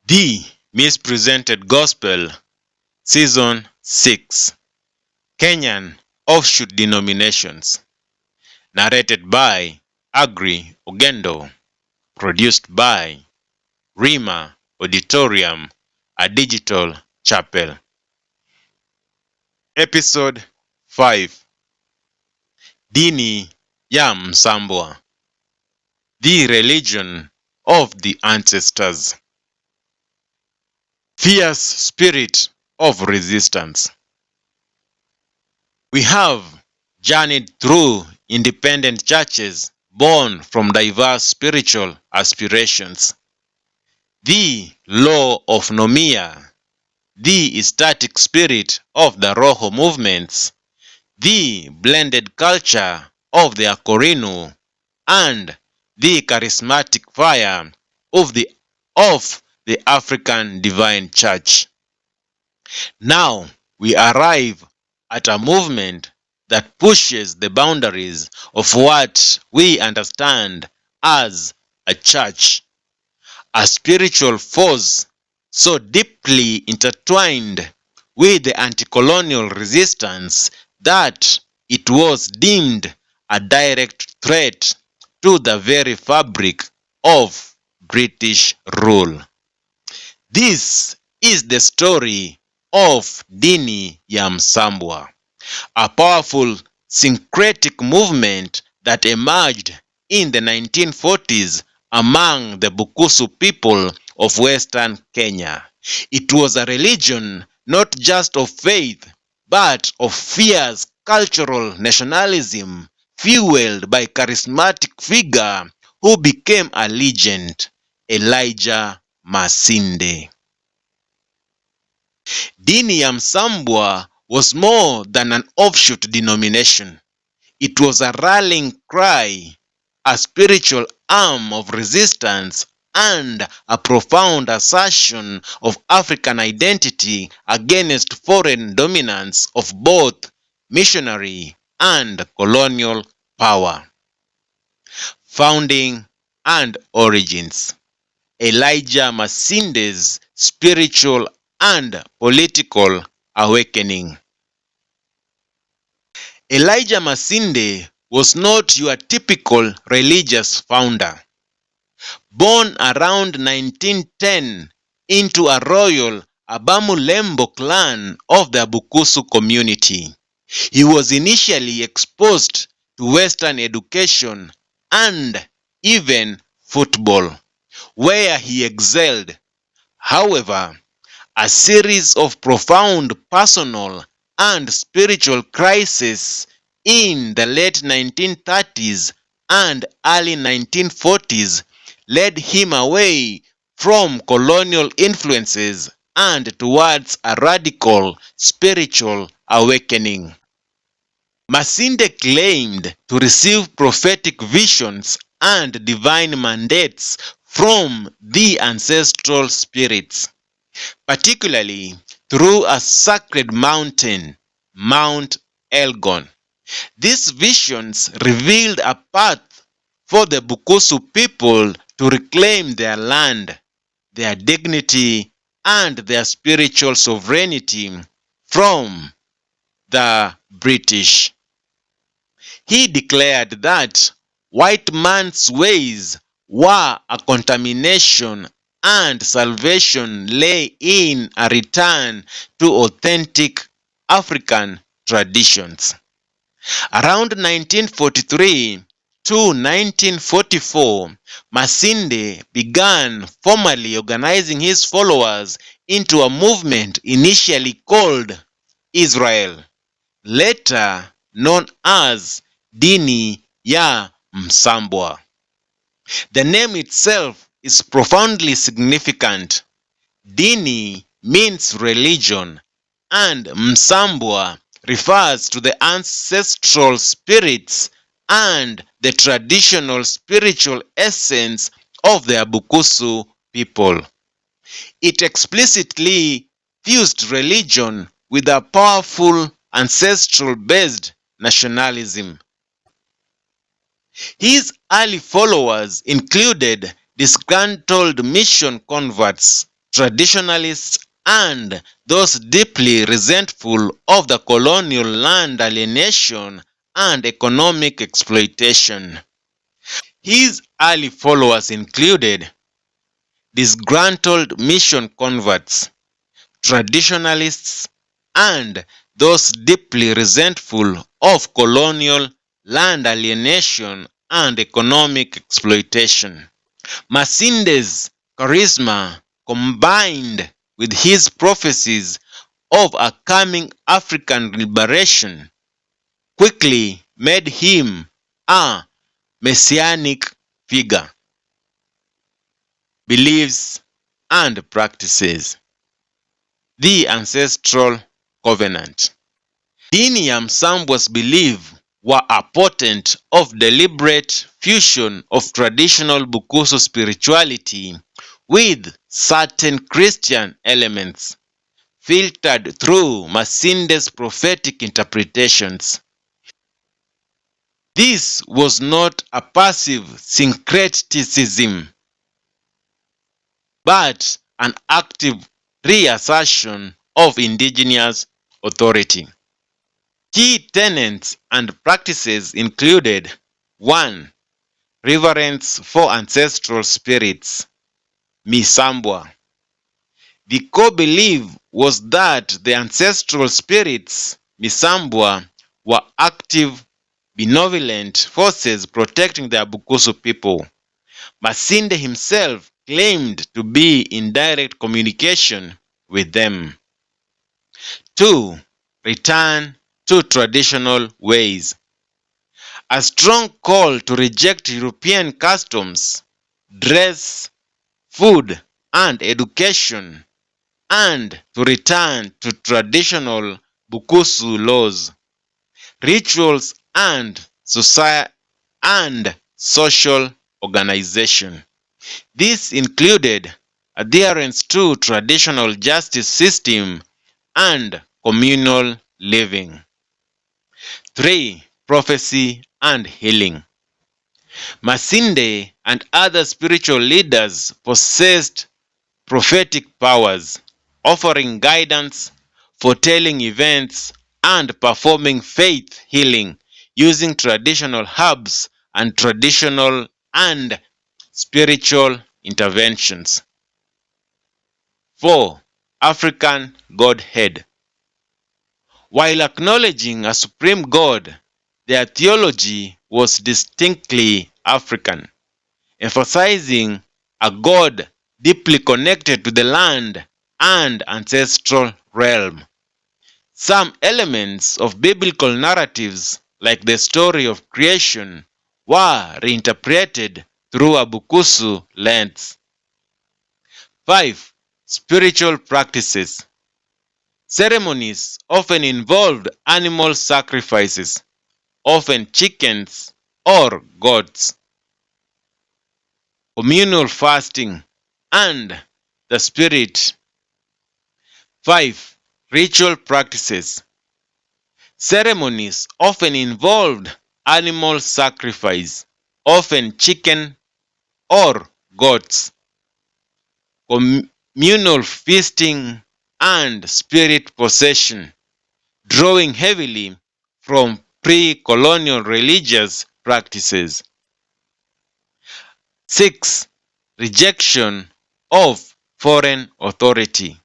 The Mispresented Gospel, Season 6, Kenyan Offshoot Denominations, narrated by Ogendo, produced by Rhema, Auditorium, a digital chapel. Episode 5, Dini ya Msambwa, the religion of the ancestors. Fierce spirit of resistance. We have journeyed through independent churches born from diverse spiritual aspirations. The law of Nomiya, the ecstatic spirit of the Roho movements, the blended culture of the Akurinu, and the charismatic fire of the African Divine Church. Now we arrive at a movement that pushes the boundaries of what we understand as a church, a spiritual force so deeply intertwined with the anti-colonial resistance that it was deemed a direct threat to the very fabric of British rule. This is the story of Dini ya Msambwa, a powerful syncretic movement that emerged in the 1940s among the Bukusu people of Western Kenya. It was a religion not just of faith, but of fierce cultural nationalism, fueled by charismatic figure who became a legend, Elijah Masinde. Dini ya Msambwa was more than an offshoot denomination. It was a rallying cry, a spiritual arm of resistance, and a profound assertion of African identity against foreign dominance of both missionary and colonial power. Founding and origins. Elijah Masinde's spiritual and political awakening. Elijah Masinde was not your typical religious founder. Born around 1910 into a royal Abamulembo clan of the Bukusu community, he was initially exposed to Western education and even football, where he excelled. However, a series of profound personal and spiritual crises in the late 1930s and early 1940s led him away from colonial influences and towards a radical spiritual awakening. Masinde claimed to receive prophetic visions and divine mandates from the ancestral spirits, particularly through a sacred mountain, Mount Elgon. These visions revealed a path for the Bukusu people to reclaim their land, their dignity, and their spiritual sovereignty from the British. He declared that white man's ways were a contamination and salvation lay in a return to authentic African traditions. Around 1943 to 1944, Masinde began formally organizing his followers into a movement initially called Israel, later known as Dini ya Msambwa. The name itself is profoundly significant. Dini means religion, and Msambwa refers to the ancestral spirits and the traditional spiritual essence of the Bukusu people. It explicitly fused religion with a powerful ancestral-based nationalism. His early followers included disgruntled mission converts, traditionalists, and those deeply resentful of the colonial land alienation and economic exploitation. His early followers included disgruntled mission converts, traditionalists, and those deeply resentful of colonial land alienation and economic exploitation. Masinde's charisma, combined with his prophecies of a coming African liberation, quickly made him a messianic figure. Beliefs and practices. The ancestral covenant. Dini and Msambwa's beliefs were a portent of deliberate fusion of traditional Bukusu spirituality with certain Christian elements, filtered through Masinde's prophetic interpretations. This was not a passive syncretism, but an active reassertion of indigenous authority. Key tenets and practices included 1. Reverence for ancestral spirits, Misambwa. The core belief was that the ancestral spirits, Misambwa, were active, benevolent forces protecting the Bukusu people. Masinde himself claimed to be in direct communication with them. 2. Return to traditional ways. A strong call to reject European customs, dress, food, and education, and to return to traditional Bukusu laws, rituals, and social organization. This included adherence to traditional justice system and communal living. 3. Prophecy and healing. Masinde and other spiritual leaders possessed prophetic powers, offering guidance, foretelling events, and performing faith healing using traditional herbs and traditional and spiritual interventions. 4. African Godhead. While acknowledging a supreme God, their theology was distinctly African, emphasizing a God deeply connected to the land and ancestral realm. Some elements of biblical narratives, like the story of creation, were reinterpreted through a Bukusu lens. 5. Spiritual practices. Ceremonies often involved animal sacrifices, often chickens or goats, communal fasting, and the spirit. 5. Ritual practices. Ceremonies often involved animal sacrifice, often chicken or goats, communal feasting, and spirit possession, drawing heavily from pre-colonial religious practices. 6. Rejection of foreign authority.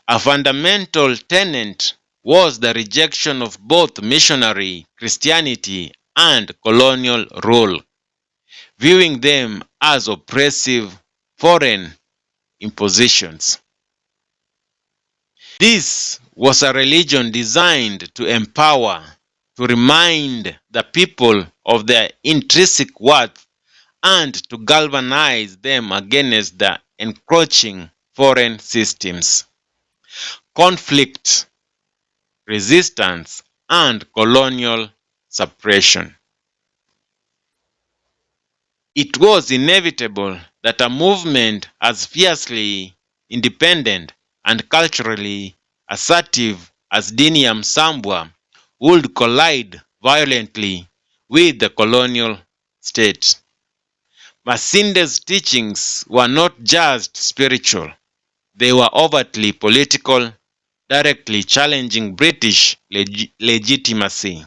A fundamental tenet was the rejection of both missionary Christianity and colonial rule, viewing them as oppressive foreign impositions. This was a religion designed to empower, to remind the people of their intrinsic worth, and to galvanize them against the encroaching foreign systems. Conflict, resistance, and colonial suppression. It was inevitable that a movement as fiercely independent and culturally assertive as Dini and Msambwa would collide violently with the colonial state. Masinde's teachings were not just spiritual, They were overtly political, directly challenging British legitimacy.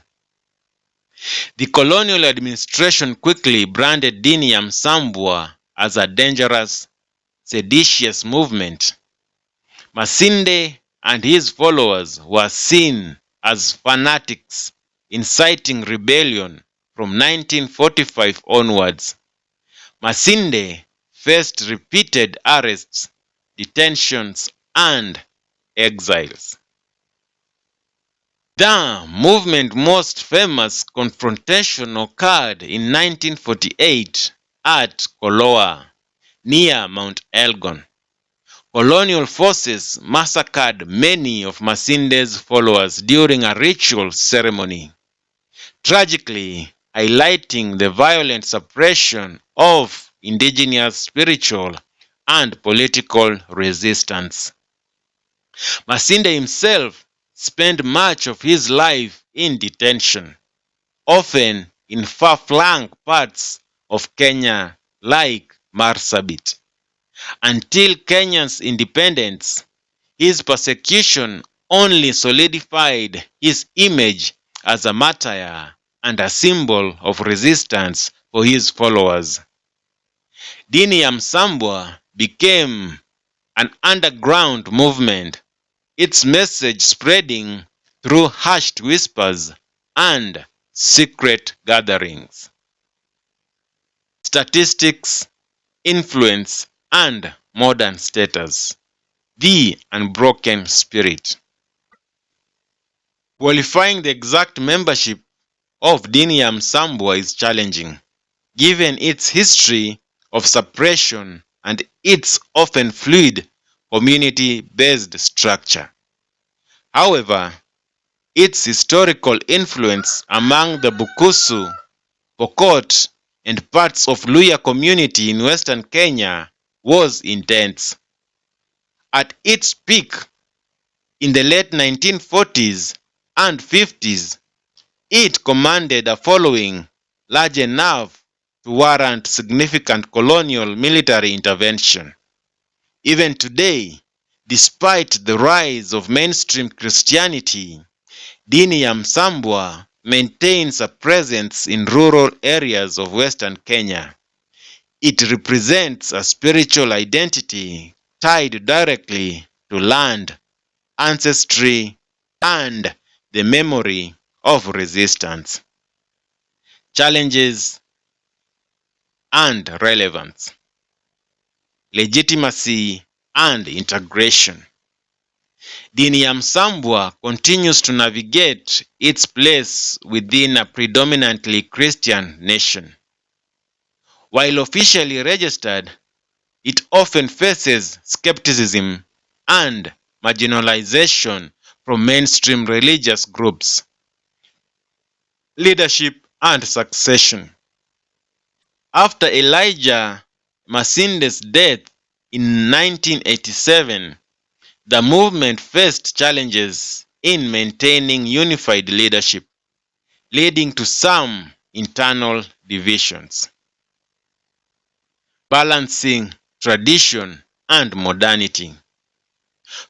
The colonial administration quickly branded Dini Msambwa as a dangerous, seditious movement. Masinde and his followers were seen as fanatics, inciting rebellion from 1945 onwards. Masinde faced repeated arrests, detentions, and exiles. The movement's most famous confrontation occurred in 1948 at Koloa, near Mount Elgon. Colonial forces massacred many of Masinde's followers during a ritual ceremony, tragically highlighting the violent suppression of indigenous spiritual and political resistance. Masinde himself spent much of his life in detention, often in far-flung parts of Kenya like Marsabit. Until Kenya's independence, his persecution only solidified his image as a martyr and a symbol of resistance for his followers. Dini Msambwa became an underground movement, its message spreading through hushed whispers and secret gatherings. Statistics, influence, and modern status. The unbroken spirit. Qualifying the exact membership of Dini Msambwa is challenging, given its history of suppression and its often fluid community-based structure. However, its historical influence among the Bukusu, Pokot, and parts of Luhya community in western Kenya was intense. At its peak in the late 1940s and 50s, it commanded a following large enough to warrant significant colonial military intervention. Even today, despite the rise of mainstream Christianity, Dini Msambwa maintains a presence in rural areas of western Kenya. It represents a spiritual identity tied directly to land, ancestry, and the memory of resistance. Challenges and relevance. Legitimacy and integration. Dini Msambwa continues to navigate its place within a predominantly Christian nation. While officially registered, it often faces skepticism and marginalization from mainstream religious groups. Leadership and succession. After Elijah Masinde's death in 1987, the movement faced challenges in maintaining unified leadership, leading to some internal divisions. Balancing tradition and modernity.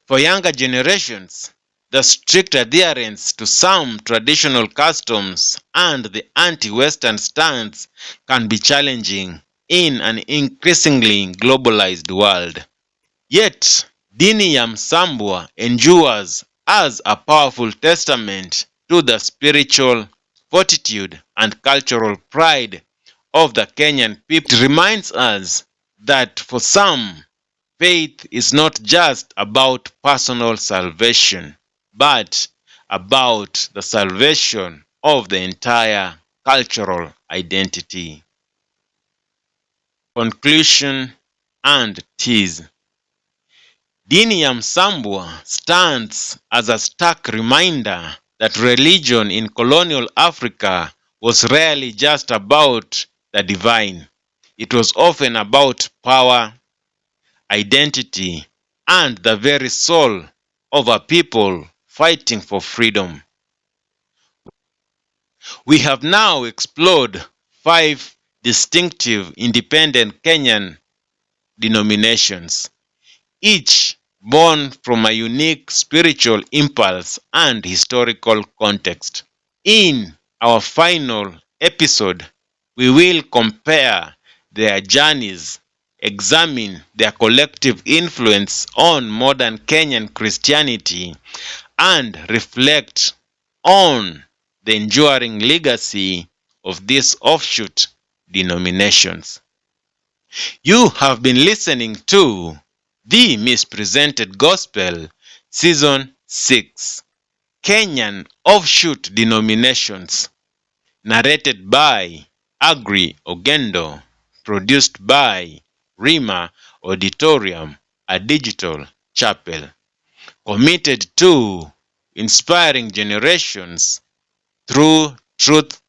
For younger generations, the strict adherence to some traditional customs and the anti-Western stance can be challenging in an increasingly globalized world. Yet, Dini Msambwa endures as a powerful testament to the spiritual fortitude and cultural pride of the Kenyan people. It reminds us that for some, faith is not just about personal salvation, but about the salvation of the entire cultural identity. Conclusion and tease. Dini Msambwa stands as a stark reminder that religion in colonial Africa was rarely just about the divine. It was often about power, identity, and the very soul of a people fighting for freedom. We have now explored 5 distinctive independent Kenyan denominations, each born from a unique spiritual impulse and historical context. In our final episode, we will compare their journeys, examine their collective influence on modern Kenyan Christianity, and reflect on the enduring legacy of these offshoot denominations. You have been listening to The Mispresented Gospel, Season 6, Kenyan Offshoot Denominations, narrated by Agri Ogendo, produced by Rhema Auditorium, a digital chapel, committed to inspiring generations through truth,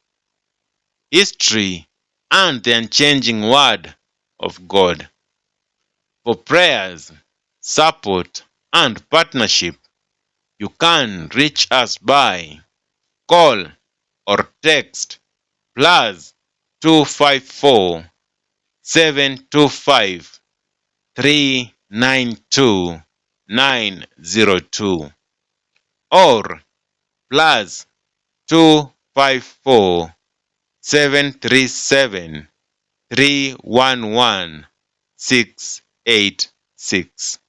history, and the unchanging word of God. For prayers, support, and partnership, you can reach us by call or text +254 725 392 902 or +254 737 311 686.